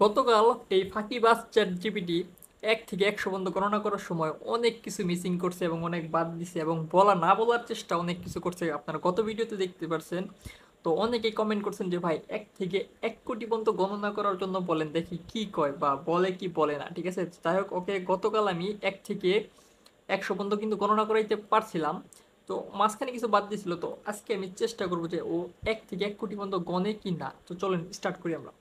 গতকাল এই ফাঁকিবাজ chat GPT 1 থেকে 100 পর্যন্ত গণনা করার সময় অনেক কিছু মিসিং করছে এবং অনেক বাদ দিছে এবং বলা না বলার চেষ্টা অনেক কিছু করছে। আপনারা গত ভিডিওতে দেখতে পারছেন। তো অনেকেই কমেন্ট করছেন যে ভাই 1 থেকে 1 কোটি পর্যন্ত গণনা করার জন্য বলেন, দেখি কি কয় বা বলে কি বলে না। ঠিক আছে, যাই হোক, ওকে গতকাল আমি 1 থেকে 100 পর্যন্ত কিন্তু গণনা করাইতে পারছিলাম। তো মাঝখানে কিছু বাদ দিছিল, তো আজকে আমি চেষ্টা করবো যে ও 1 থেকে 1 কোটি পর্যন্ত গণে কি না। তো চলেন স্টার্ট করি আমরা।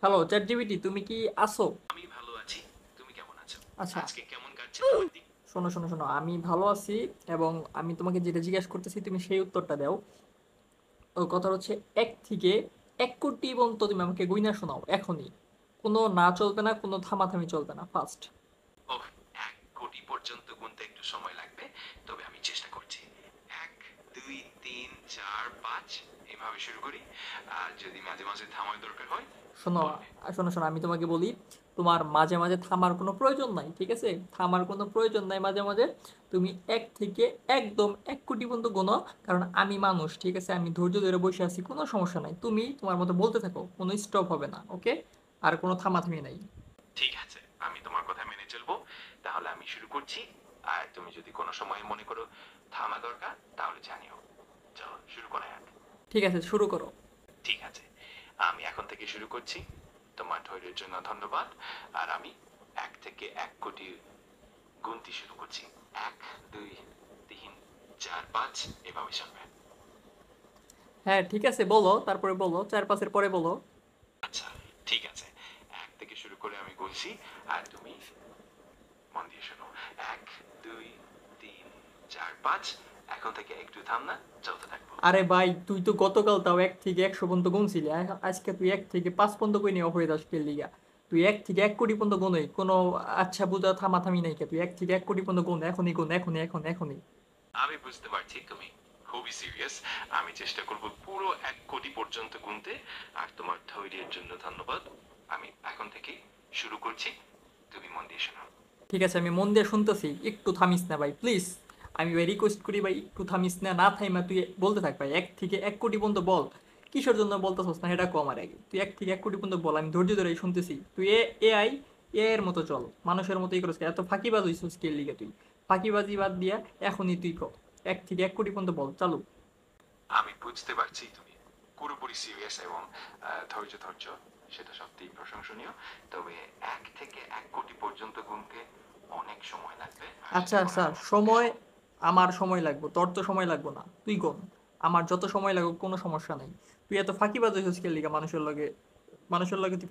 হ্যালো চ্যাট জিপিটি, তুমি কি আসো? আমি ভালো আছি। তুমি কেমন আছো? আচ্ছা, আজকে কেমন কাটছে তোমার দিন? শোনো শোনো শোনো, আমি ভালো আছি এবং আমি তোমাকে যেটা জিজ্ঞাসা করতেছি তুমি সেই উত্তরটা দাও। ওর কথা হচ্ছে 1 থেকে 1 কোটি পর্যন্ত তুমি আমাকে গুইনা শোনাও এখনই। কোনো না চলবে না, কোনো থামাথামি চলবে না, ফার্স্ট। ওহ, 1 কোটি পর্যন্ত গুনতে একটু সময় লাগবে, তবে আমি চেষ্টা করছি। 1, 2, 3, 4, 5 এভাবে শুরু করি। আর যদি মাঝে মাঝে থামার দরকার হয় শোনো, বলবে। শোনো শোনো, আমি তোমাকে বলি, তোমার মাঝে মাঝে থামার কোনো প্রয়োজন নাই, ঠিক আছে? থামার কোনো প্রয়োজন নাই মাঝে মাঝে। তুমি 1 থেকে একদম 1 কোটি পর্যন্ত গোনো। কারণ আমি মানুষ, ঠিক আছে? আমি ধৈর্য ধরে বসে আছি, কোনো সমস্যা নাই। তুমি তোমার মতো বলতে থাকো, কোনো স্টপ হবে না, ওকে? আর কোনো থামাথামি নাই। ঠিক আছে, আমি তোমার কথা মেনে চলবো। তাহলে আমি শুরু করছি। আর তুমি যদি কোনো সময় মনে করো থামা দরকার তাহলে জানিও। চলো শুরু করা যাক। ঠিক আছে, শুরু করো। ঠিক আছে, আমি এখন থেকে শুরু করছি। তোমার ধৈর্যের জন্য ধন্যবাদ। আর আমি 1 থেকে 1 কোটি গুনতি শুরু করছি। 1, 2, 3, 4, 5 এভাবে চলবে। হ্যাঁ ঠিক আছে, বলো, তারপরে বলো, 4-5-এর পরে বলো। আচ্ছা, ঠিক আছে। 1 থেকে শুরু করে আমি গুনছি, আর তুমি মন দিয়ে শোনো। 1, 2, 3, 4, 5। এখন থেকে একটু থাম না, চলতে থাকবো। আরে ভাই, তুই তো গতকাল তাও 1 থেকে 100 পর্যন্ত গুনছিলি, আজকে তুই 1 থেকে 5 পর্যন্ত কই নিয়ে হয়ে যাস কে লিগা? তুই 1 থেকে 1 কোটি পর্যন্ত গুনই কোনো? আচ্ছা বুঝা থামাথামি নাই কে? তুই 1 থেকে 1 কোটি পর্যন্ত গুন, এখনই গুন, এখনই, এখন, এখনই। আমি বুঝতে পারছি তুমি খুবই সিরিয়াস। আমি চেষ্টা করব পুরো 1 কোটি পর্যন্ত গুনতে। আর তোমার ধৈর্যের জন্য ধন্যবাদ। আমি এখন থেকে শুরু করছি। তুমি মন দিয়ে শোনো। ঠিক আছে, আমি মন দিয়ে শুনতেছি, একটু থামিস না ভাই, প্লিজ। আমি ভাই রিকোয়েস্ট করি ভাই, একটু থামিস না, না থাইমা তুই বলতে থাক ভাই। 1 থেকে 1 কোটি পর্যন্ত বল। কিসের জন্য বলতেছস না এটা কম আর আগে। তুই 1 থেকে 1 কোটি পর্যন্ত বল, আমি ধৈর্য ধরে শুনতেছি। তুই এআই, এর মতো চল, মানুষের মতোই করিস। এত ফাঁকিবাজ হইছিস কে লিগে তুই? ফাঁকিবাজি বাদ দিয়া এখনই তুই কর। 1 থেকে 1 কোটি পর্যন্ত বল, চালু। আমি বুঝতে পারছি তুমি পুরোপুরি সিরিয়াস এবং ধৈর্য ধৈর্য, সেটা সত্যিই প্রশংসনীয়। তবে 1 থেকে 1 কোটি পর্যন্ত গুনতে অনেক সময় লাগবে, আর আচ্ছা সেটা আচ্ছা, করা আমার পক্ষে সময় আমার সময় লাগবে, তোর তো সময় লাগবে না, তুই কোন। আমার যত সময় লাগুক কোনো সমস্যা নাই। তুই এত ফাঁকিবাজ হইছিস কে লিগা মানুষের লগে? মানুষের লগে তুই